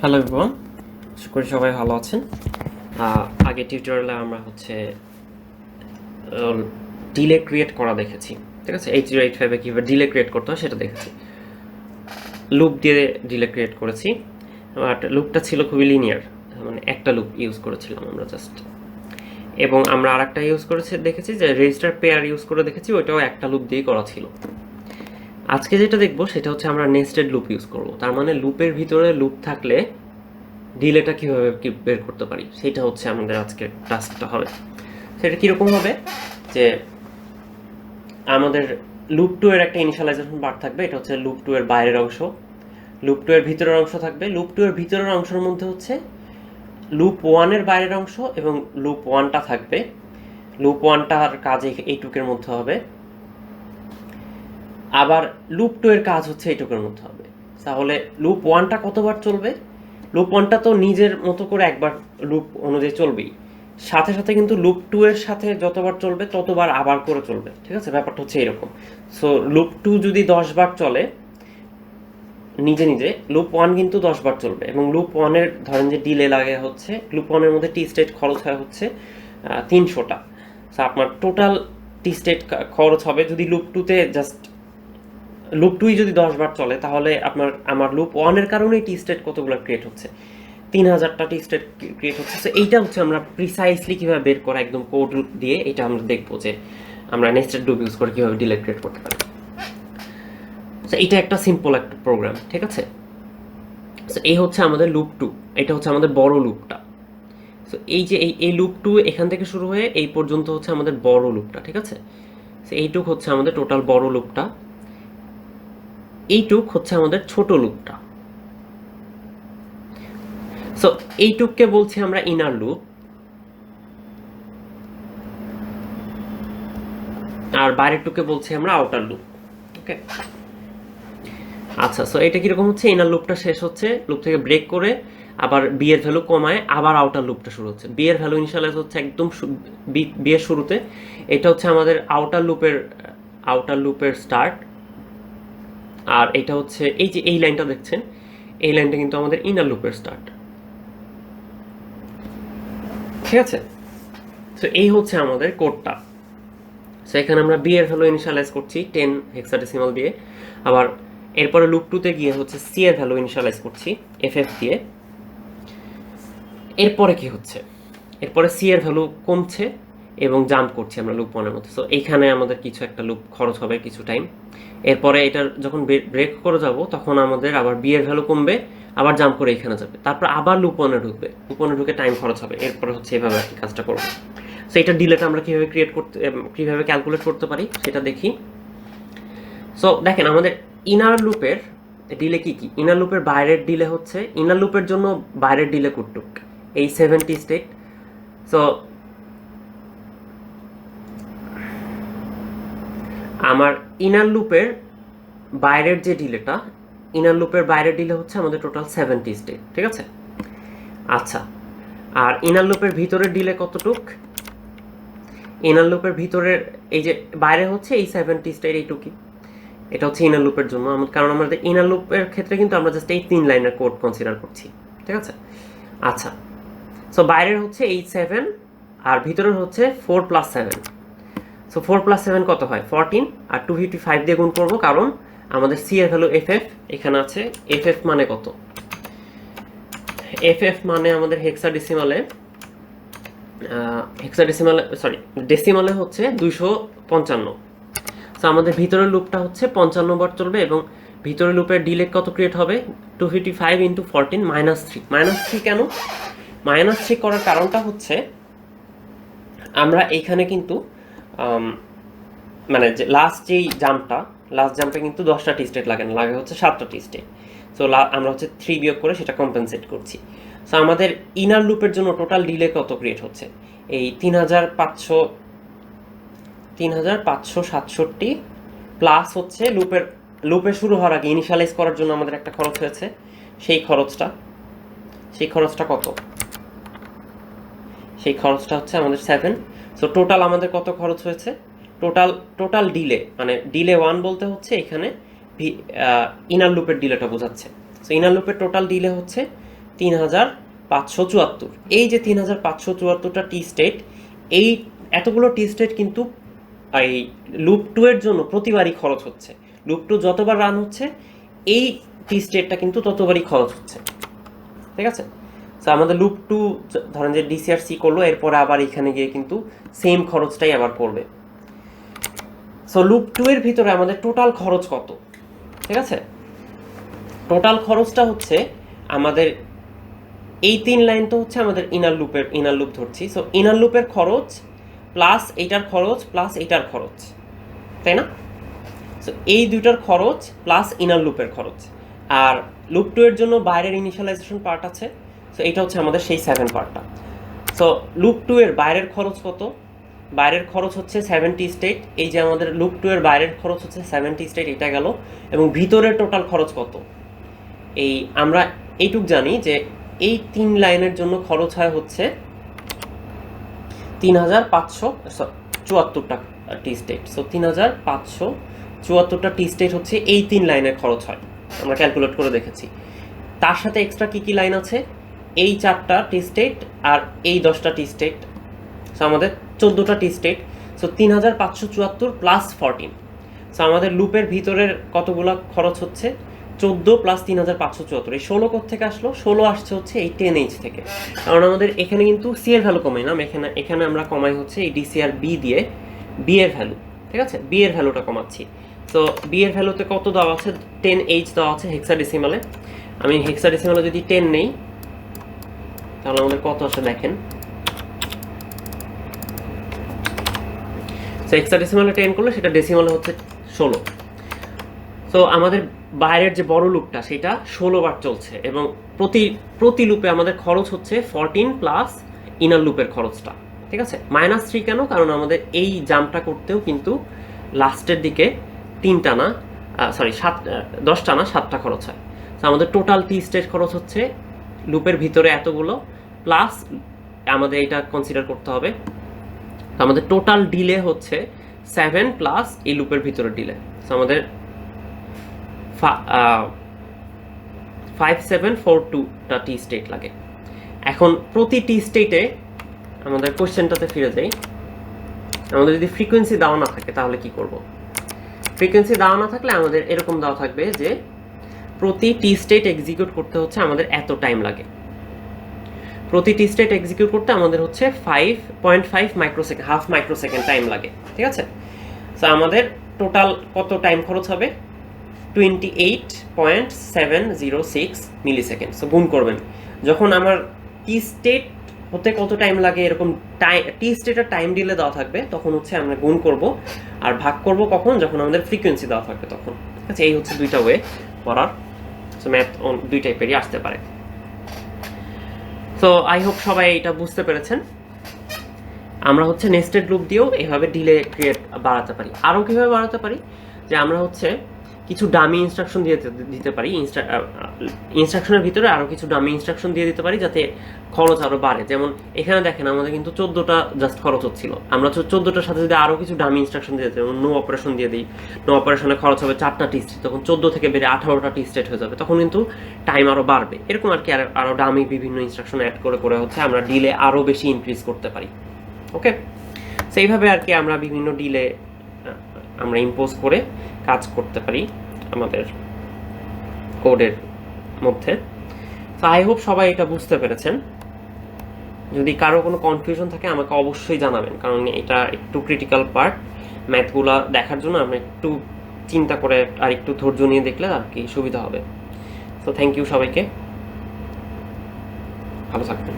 Hello everyone, আশা করি সবাই ভালো আছেন। আগে টিউটোরিয়ালে আমরা ডিলে ক্রিয়েট করা দেখেছি, ঠিক আছে। 8085-এ কীভাবে ডিলে ক্রিয়েট করতে হয় সেটা দেখেছি। লুপ দিয়ে ডিলে ক্রিয়েট করেছি, বাট লুপটা ছিল খুবই লিনিয়ার, মানে একটা লুপ ইউজ করেছিলাম আমরা জাস্ট। এবং আমরা আর একটা ইউজ করেছি দেখেছি যে রেজিস্টার পেয়ার ইউজ করে দেখেছি, ওইটাও একটা লুপ দিয়েই করা ছিল। আজকে যেটা দেখবো সেটা হচ্ছে আমরা নেস্টেড লুপ ইউজ করব। তার মানে লুপের ভিতরে লুপ থাকলে ডিলেটা কীভাবে বের করতে পারি সেটা হচ্ছে আমাদের আজকের টাস্কটা হবে। সেটা কীরকম হবে যে আমাদের লুপ 2 এর একটা ইনিশিয়ালাইজেশন বার থাকবে, এটা হচ্ছে লুপ 2 এর বাইরের অংশ। লুপ 2 এর ভিতরের অংশ থাকবে। লুপ 2 এর ভিতরের অংশের মধ্যে হচ্ছে লুপ 1 এর বাইরের অংশ এবং লুপ 1টা থাকবে। লুপ 1টার কাজ এইটুকের মধ্যে হবে, আবার লুপ 2 এর কাজ হচ্ছে এইটুকের মধ্যে হবে। তাহলে লুপ 1টা কতবার চলবে? লুপ 1টা তো নিজের মতো করে একবার লুপ অনুযায়ী চলবেই, সাথে সাথে কিন্তু লুপ 2 এর সাথে যতবার চলবে ততবার আবার করে চলবে, ঠিক আছে। ব্যাপারটা হচ্ছে এরকম। সো লুপ 2 যদি 10 বার চলে নিজে নিজে, লুপ 1 কিন্তু 10 বার চলবে। এবং লুপ 1 এর ধরেন যে ডিলে লাগে হচ্ছে, লুপ 1 এর মধ্যে টি স্টেট খরচ হয় হচ্ছে 300টা। সো আপনার টোটাল টি স্টেট খরচ হবে, যদি লুপ 2তে জাস্ট লুপ 2 যদি 10 বার চলে তাহলে আমার লুপ 1 এর কারণেই টি স্টেট কতগুলো ক্রিয়েট হচ্ছে, 3000টা টি স্টেট ক্রিয়েট হচ্ছে। তো এইটা হচ্ছে আমরা প্রিসাইসলি কীভাবে বের করা, একদম কোড দিয়ে এটা আমরা দেখবো যে আমরা নেস্টেড লুপ ইউজ করে কীভাবে ডিলে ক্রিয়েট করতে পারি। তো এটা একটা সিম্পল একটা প্রোগ্রাম, ঠিক আছে। সো এই হচ্ছে আমাদের লুপ 2, এটা হচ্ছে আমাদের বড় লুপটা। সো এই যে এই লুপ 2 এখান থেকে শুরু হয়ে এই পর্যন্ত হচ্ছে আমাদের বড় লুপটা, ঠিক আছে। সো এইটুক হচ্ছে আমাদের টোটাল বড় লুপটা, এইটুক হচ্ছে আমাদের ছোট লুপটা। সো এইটুককে বলছি আমরা ইনার লুপ, আর বাইরেরটুকে বলছি আমরা আউটার লুপ, ওকে। আচ্ছা, সো এটা কিরকম হচ্ছে, ইনার লুপটা শেষ হচ্ছে, লুপ থেকে ব্রেক করে আবার বি এর ভ্যালু কমায় আবার আউটার লুপটা শুরু হচ্ছে। বি এর ভ্যালু ইনিশিয়ালাইজ হচ্ছে একদম বি এর শুরুতে, এটা হচ্ছে আমাদের আউটার লুপের স্টার্ট। আর এটা হচ্ছে এই যে এই লাইনটা দেখছেন, এই লাইনটা কিন্তু আমাদের ইনার লুপের স্টার্ট, ঠিক আছে। তো এই হচ্ছে আমাদের কোডটা। সো এখানে আমরা বি এর ভ্যালু ইনিশিয়ালাইজ করছি 10 হেক্সাডেসিমাল দিয়ে, আবার এরপরে লুপ 2তে গিয়ে হচ্ছে সি এর ভ্যালু ইনিশিয়ালাইজ করছি এফএফ দিয়ে। এরপরে কি হচ্ছে, এরপরে সি এর ভ্যালু কমছে এবং জাম্প করছি আমরা লুপ 1 এর মধ্যে। সো এইখানে আমাদের কিছু একটা লুপ খরচ হবে কিছু টাইম। এরপরে এটা যখন ব্রেক করে যাব তখন আমাদের আবার বি এর ভ্যালু কমবে, আবার জাম্প করে এখানে যাবে, তারপর আবার লুপ 1 এ ঢুকবে, লুপ 1 এ ঢুকে টাইম খরচ হবে। এরপরে হচ্ছে এভাবে আর কি কাজটা করব। সো এটা ডিলেটা আমরা কিভাবে ক্যালকুলেট করতে পারি সেটা দেখি। সো দেখেন আমাদের ইনার লুপের ডিলে কি কি। ইনার লুপের বাইরের ডিলে হচ্ছে, ইনার লুপের জন্য বাইরের ডিলে কতটুক, এই 70 স্টেট। সো আমার ইনার লুপের বাইরের যে ডিলেটা, ইনার লুপের বাইরের ডিলে হচ্ছে আমাদের টোটাল 70 স্টেট, ঠিক আছে। আচ্ছা, আর ইনার লুপের ভিতরের ডিলে কতটুক, ইনার লুপের ভিতরের এই যে বাইরে হচ্ছে এই 70 স্টেট এইটুকুই, এটা হচ্ছে ইনার লুপের জন্য। কারণ আমাদের ইনার লুপের ক্ষেত্রে কিন্তু আমরা জাস্ট এই 3 লাইনের কোড কনসিডার করছি, ঠিক আছে। আচ্ছা, সো বাইরের হচ্ছে 7 আর ভিতরের হচ্ছে 4 + 7। সো 4 + 7 কত হয় 14, আর 255 দিয়ে গুণ করবো, কারণ আমাদের সি এর ভ্যালু এফএফ এখানে আছে। এফএফ মানে কত, এফএফ মানে আমাদের ডেসিমালে হচ্ছে 255। সো আমাদের ভিতরের লুপটা হচ্ছে 55 বার চলবে এবং ভিতরের লুপের ডিলে কত ক্রিয়েট হবে, 255 × 14 -3। -3 কেন, -3 করার কারণটা হচ্ছে আমরা এইখানে কিন্তু মানে যে লাস্ট জাম্পে কিন্তু 10টা টি স্টেট লাগে না, লাগে হচ্ছে 7টা টি স্টেট। সো আমরা হচ্ছে 3 বিয়োগ করে সেটা কম্পেনসেট করছি। সো আমাদের ইনার লুপের জন্য টোটাল ডিলে কত ক্রিয়েট হচ্ছে, এই 3567 প্লাস হচ্ছে লুপের শুরু হওয়ার আগে ইনিশিয়ালাইজ করার জন্য আমাদের একটা খরচ হয়েছে, সেই খরচটা কত, সেই খরচটা হচ্ছে আমাদের 7। সো টোটাল আমাদের কত খরচ হয়েছে, টোটাল ডিলে, মানে ডিলে 1 বলতে হচ্ছে এখানে ইনার লুপের ডিলেটা বোঝাচ্ছে। সো ইনার লুপের টোটাল ডিলে হচ্ছে 3574। এই যে 3574টা টি স্টেট, এই এতগুলো টি স্টেট কিন্তু এই লুপ 2 এর জন্য প্রতিবারই খরচ হচ্ছে। লুপ 2 যতবার রান হচ্ছে এই টি স্টেটটা কিন্তু ততবারই খরচ হচ্ছে, ঠিক আছে? সো আমাদের লুপ 2 ধরেন যে ডিসিআরসি করলো, এরপরে আবার এখানে গিয়ে কিন্তু সেম খরচটাই আবার করবে। সো লুপ 2 এর ভিতরে আমাদের টোটাল খরচ কত, ঠিক আছে? টোটাল খরচটা হচ্ছে আমাদের এই 3 লাইন তো হচ্ছে আমাদের ইনার লুপ ধরছি। সো ইনার লুপের খরচ প্লাস এইটার খরচ প্লাস এইটার খরচ, তাই না? সো এই দুইটার খরচ প্লাস ইনার লুপের খরচ। আর লুপ 2 এর জন্য বাইরের ইনিশিয়ালাইজেশন পার্ট আছে। সো এটা হচ্ছে আমাদের সেই 7 পার্টটা। সো লুপ 2 এর বাইরের খরচ কত? বাইরের খরচ হচ্ছে 70 স্টেট। এই যে আমাদের লুপ 2 এর বাইরের খরচ হচ্ছে 70 স্টেট, এটা গেল। এবং ভিতরের টোটাল খরচ কত? এই আমরা এইটুক জানি যে এই 3 লাইনের জন্য খরচ হয় হচ্ছে 3574টা টি স্টেট। সো 3574টা টি স্টেট হচ্ছে এই 3 লাইনের খরচ হয়, আমরা ক্যালকুলেট করে দেখেছি। তার সাথে এক্সট্রা কি কি লাইন আছে? এই 4টা টি স্টেট আর এই 10টা টি স্টেট। সো আমাদের 14টা টি স্টেট। So 3574 plus 14। সো আমাদের লুপের ভিতরের কতগুলো খরচ হচ্ছে? 14 প্লাস 3574। এই 16 থেকে আসলো? 16 আসছে হচ্ছে এই 10H থেকে। কারণ আমাদের এখানে কিন্তু সি এর ভ্যালু কমাই না, এখানে আমরা কমাই হচ্ছে এই ডিসিআর বি দিয়ে বি এর ভ্যালু, ঠিক আছে? বি এর ভ্যালুটা কমাচ্ছি। তো বি এর ভ্যালুতে কত দেওয়া আছে? 10H দেওয়া আছে হেক্সাডেসিমালে। আমি হেক্সাডেসিমালে যদি 10 নেই তাহলে আমাদের কত আসে দেখেন। সো হেক্সাডেসিমালে 10 করলে সেটা ডেসিমালে হচ্ছে 16। সো আমাদের বাইরের যে বড় লুপটা সেটা 16 বার চলছে এবং প্রতি লুপে আমাদের খরচ হচ্ছে 14 প্লাস ইনার লুপের খরচটা, ঠিক আছে? -3 কেন? কারণ আমাদের এই জাম্পটা করতেও কিন্তু লাস্টের দিকে 10টা না 7টা খরচ হয়। তো আমাদের টোটাল টি স্টেট খরচ হচ্ছে লুপের ভিতরে এতগুলো প্লাস আমাদের এটা কনসিডার করতে হবে। তো আমাদের টোটাল ডিলে হচ্ছে 7 প্লাস এই লুপের ভিতরে ডিলে। তো আমাদের 5742টা টি স্টেট লাগে। এখন প্রতি টি স্টেটে আমাদের কোশ্চেনটাতে ফিরে যাই। আমাদের যদি ফ্রিকোয়েন্সি দেওয়া না থাকে তাহলে কি করব? ফ্রিকোয়েন্সি দেওয়া না থাকলে আমাদের এরকম দেওয়া থাকবে যে প্রতি টি স্টেট এক্সিকিউট করতে হচ্ছে আমাদের এত টাইম লাগে। প্রতি টি স্টেট এক্সিকিউট করতে আমাদের হচ্ছে 5.5 মাইক্রোসেকেন্ড, হাফ মাইক্রোসেকেন্ড টাইম লাগে, ঠিক আছে? সো আমাদের টোটাল কত টাইম খরচ হবে? 28.706 মিলিসেকেন্ড। সো গুণ করবেন, যখন আমার টি স্টেট হতে কত টাইম লাগে এরকম টি স্টেটের টাইম ডিলে দেওয়া থাকবে তখন হচ্ছে আমরা গুণ করব আর ভাগ করব কখন? যখন আমাদের ফ্রিকোয়েন্সি দেওয়া থাকবে তখন, ঠিক আছে? এই হচ্ছে দুইটা ওয়ে করার। সো ম্যাথ দুই টাইপেরই আসতে পারে। সো আই হোপ সবাই এটা বুঝতে পেরেছেন। আমরা হচ্ছে নেস্টেড লুপ দিয়েও এভাবে ডিলে বাড়াতে পারি। আরও কীভাবে বাড়াতে পারি? যে আমরা হচ্ছে কিছু ডামি ইনস্ট্রাকশন দিতে পারি। ইনস্ট্রাকশনের ভিতরে আরও কিছু ডামি ইনস্ট্রাকশন দিয়ে দিতে পারি যাতে খরচ আরও বাড়ে। যেমন এখানে দেখেন আমাদের কিন্তু 14টা জাস্ট খরচ হচ্ছিল। আমরা 14টার সাথে যদি আরও কিছু ডামি ইনস্ট্রাকশন দিয়ে দিই, যেমন নো অপারেশন দিয়ে দিই, নো অপারেশনে খরচ হবে 4টা টি স্টেট, তখন 14 থেকে বেড়ে 18টা টি স্টেট হয়ে যাবে, তখন কিন্তু টাইম আরও বাড়বে। এরকম আর কি আরও ডামি বিভিন্ন ইনস্ট্রাকশন অ্যাড করে হচ্ছে আমরা ডিলে আরও বেশি ইনক্রিজ করতে পারি। ওকে, সেইভাবে আর কি আমরা বিভিন্ন ডিলে আমরা ইম্পোজ করে কাজ করতে পারি আমাদের কোডের মধ্যে। তো আই হোপ সবাই এটা বুঝতে পেরেছেন। যদি কারো কোনো কনফিউশন থাকে আমাকে অবশ্যই জানাবেন, কারণ এটা একটু ক্রিটিক্যাল পার্ট। ম্যাথগুলো দেখার জন্য আমরা একটু চিন্তা করে আর একটু ধৈর্য নিয়ে দেখলে আর কি সুবিধা হবে। তো থ্যাংক ইউ সবাইকে, ভালো থাকবেন।